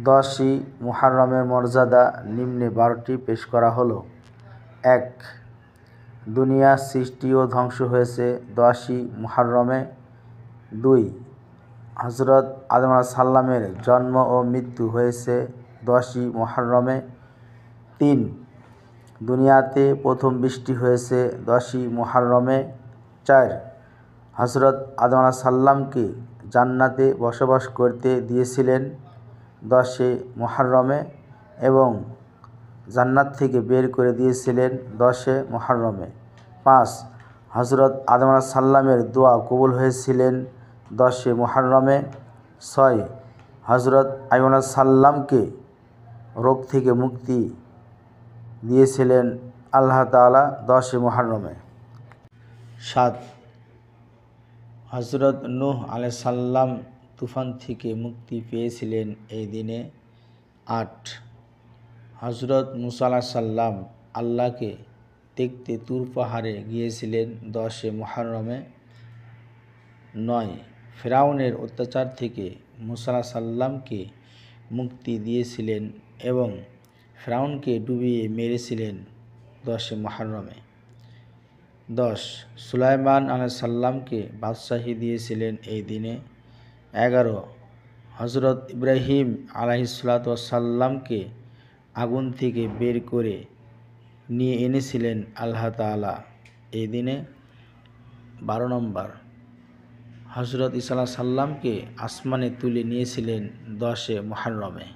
10ই মুহররমের মর্যাদা নিম্নে 12টি পেশ করা হলো। 1. দুনিয়া সৃষ্টি ও ধ্বংস হয়েছে 10ই মুহররমে। 2. হযরত আদম আলাইহিস সালামের জন্ম ও মৃত্যু হয়েছে 10ই মুহররমে। 3. দুনিয়াতে প্রথম বৃষ্টি হয়েছে 10ই মুহররমে। 4. হযরত আদম আলাইহিস সালামকে জান্নাতে বসবাস করতে দিয়েছিলেন 10এ মুহররমে এবং জান্নাত থেকে বের করে দিয়েছিলেন 10এ মুহররমে। 5. হযরত আদম আলাইহিস সালামের দোয়া কবুল হয়েছিলেন 10এ মুহররমে। 6. হযরত আইয়ুব আলাইহিস সালামকে রোগ থেকে মুক্তি দিয়েছিলেন আল্লাহ তাআলা 10এ মুহররমে। 7. হযরত নূহ আলাইহিস সালাম তুফান থেকে মুক্তি পেয়েছিলেন এই দিনে। 8. হযরত মুসা আলাইহিস সালাম আল্লাহকে দেখতে তুর পাহাড়ে গিয়েছিলেন 10এ মুহররমে। 9. ফিরআউনের অত্যাচার থেকে মুসা আলাইহিস সালামকে মুক্তি দিয়েছিলেন এবং ফিরআউনকে ডুবিয়ে মেরেছিলেন 10এ মুহররমে। 10. সুলাইমান আলাইহিস সালামকে বাদশাহী দিয়েছিলেন এই দিনে। 11. হযরত ইব্রাহিম আলাইহিস সালামকে আগুন থেকে বের করে নিয়ে এনেছিলেন আল্লাহ তাআলা এই দিনে। 12 নম্বর, হযরত ঈসা আলাইহিস সালামকে আসমানে তুলে নিয়েছিলেন 10এ মুহররমে।